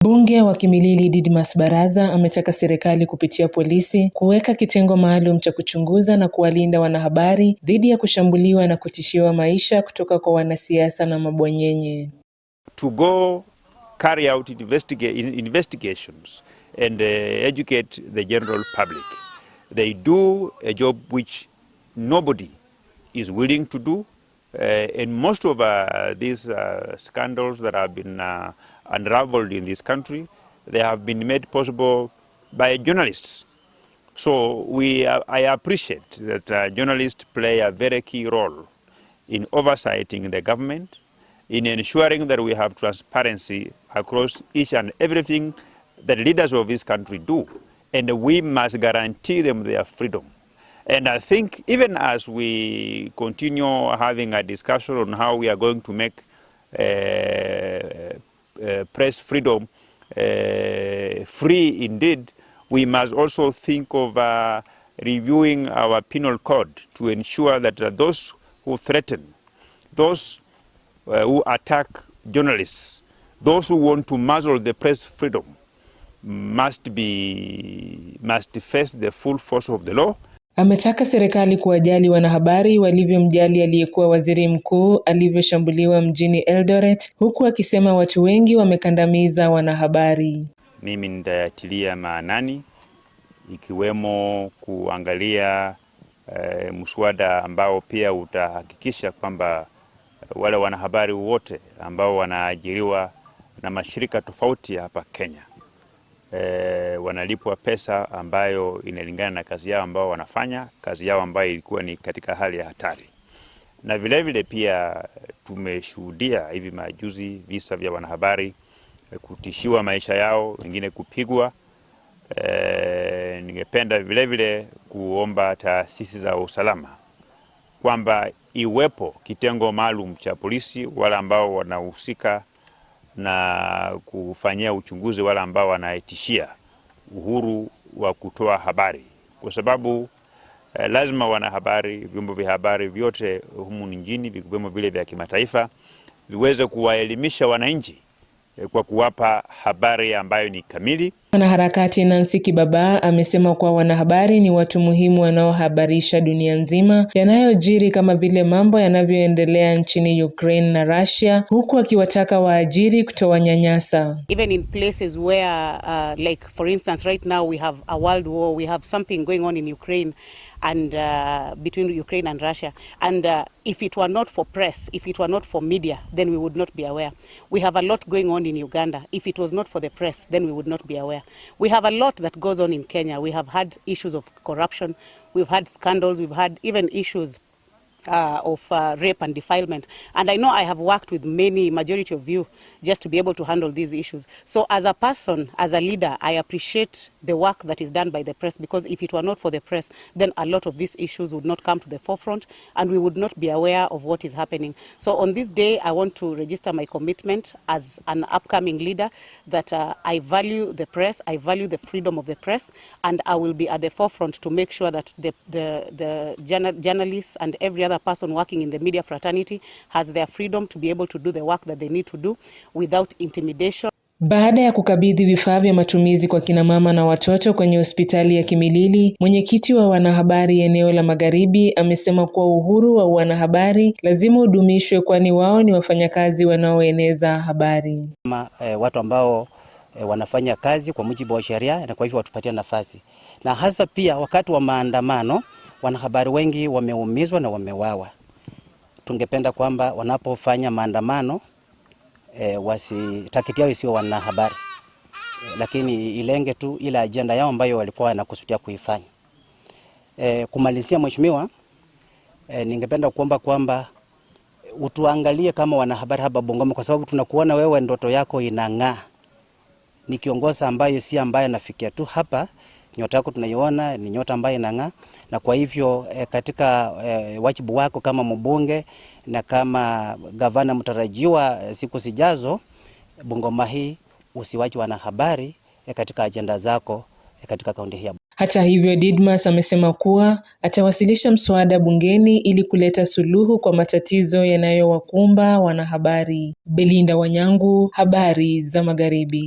Mbunge wa Kimilili Didmas Baraza ametaka serikali kupitia polisi kuweka kitengo maalum cha kuchunguza na kuwalinda wanahabari dhidi ya kushambuliwa na kutishiwa maisha kutoka kwa wanasiasa na mabwanyenye. To go carry out investigations and educate the general public. They do a job which nobody is willing to do. And most of these scandals that have been unraveled in this country, they have been made possible by journalists. So I appreciate that journalists play a very key role in oversighting the government, in ensuring that we have transparency across each and everything that leaders of this country do. And we must guarantee them their freedom. And I think even as we continue having a discussion on how we are going to make press freedom free indeed, we must also think of reviewing our penal code to ensure that those who threaten, those who attack journalists, those who want to muzzle the press freedom must face the full force of the law. Ametaka serikali kuwajali wanahabari walivyomjali aliyekuwa waziri mkuu alivyoshambuliwa mjini Eldoret, huku akisema watu wengi wamekandamiza wanahabari. Mimi nitayatilia maanani ikiwemo kuangalia mswada ambao pia utahakikisha kwamba wale wanahabari wote ambao wanaajiriwa na mashirika tofauti hapa Kenya wanalipwa pesa ambayo inalingana na kazi yao ambao wanafanya, kazi yao ambayo ilikuwa ni katika hali ya hatari. Na vile vile pia tumeshuhudia hivi majuzi visa vya wanahabari kutishiwa maisha yao, wengine kupigwa. Ningependa vile vile kuomba taasisi za usalama kwamba iwepo kitengo maalum cha polisi, wale ambao wanahusika na kufanyia uchunguzi wale ambao wanaitishia uhuru wa kutoa habari, kwa sababu lazima wanahabari, vyombo vya habari vyote humu nchini, vikiwemo vile vya kimataifa, viweze kuwaelimisha wananchi kwa kuwapa habari ambayo ni kamili. Mwanaharakati Nancy Kibaba amesema kuwa wanahabari ni watu muhimu wanaohabarisha dunia nzima yanayojiri, kama vile mambo yanavyoendelea nchini Ukraine na Russia, huku akiwataka waajiri kutowanyanyasa. Even in places where like for instance right now we have a world war, we have something going on in Ukraine and between Ukraine and Russia, and if it were not for press, if it were not for media, then we would not be aware. We have a lot going on in Uganda. If it was not for the press, then we would not be aware. We have a lot that goes on in Kenya. We have had issues of corruption, we've had scandals, we've had even issues of rape and defilement. And I know I have worked with majority of you just to be able to handle these issues. So as a person, as a leader, I appreciate the work that is done by the press, because if it were not for the press, then a lot of these issues would not come to the forefront and we would not be aware of what is happening. So on this day, I want to register my commitment as an upcoming leader that I value the press, I value the freedom of the press, and I will be at the forefront to make sure that the journalists and every other person working in the media fraternity has their freedom to be able to do the work that they need to do without intimidation. Baada ya kukabidhi vifaa vya matumizi kwa kina mama na watoto kwenye hospitali ya Kimilili, mwenyekiti wa wanahabari eneo la Magharibi amesema kuwa uhuru wa wanahabari lazima udumishwe, kwani wao ni wafanyakazi wanaoeneza habari. Watu ambao wanafanya kazi kwa mujibu wa sheria, na kwa hivyo watupatia nafasi. Na hasa pia wakati wa maandamano, wanahabari wengi wameumizwa na wamewawa. Tungependa kwamba wanapofanya maandamano target yao sio wanahabari, lakini ilenge tu ile agenda yao ambayo walikuwa wanakusudia kuifanya. Kumalizia mheshimiwa, ningependa kuomba kwamba utuangalie kama wanahabari hapa Bungoma, kwa sababu tunakuona wewe ndoto yako inang'aa. Ni kiongozi ambaye si ambaye anafikia tu hapa, nyota yako tunaiona ni nyota ambaye inang'aa. Na kwa hivyo katika wajibu wako kama mbunge na kama gavana mtarajiwa siku zijazo, Bungoma hii usiwache wanahabari katika ajenda zako katika kaunti hii. Hata hivyo, Didmas amesema kuwa atawasilisha mswada bungeni ili kuleta suluhu kwa matatizo yanayowakumba wanahabari. Belinda Wanyangu, habari za Magharibi.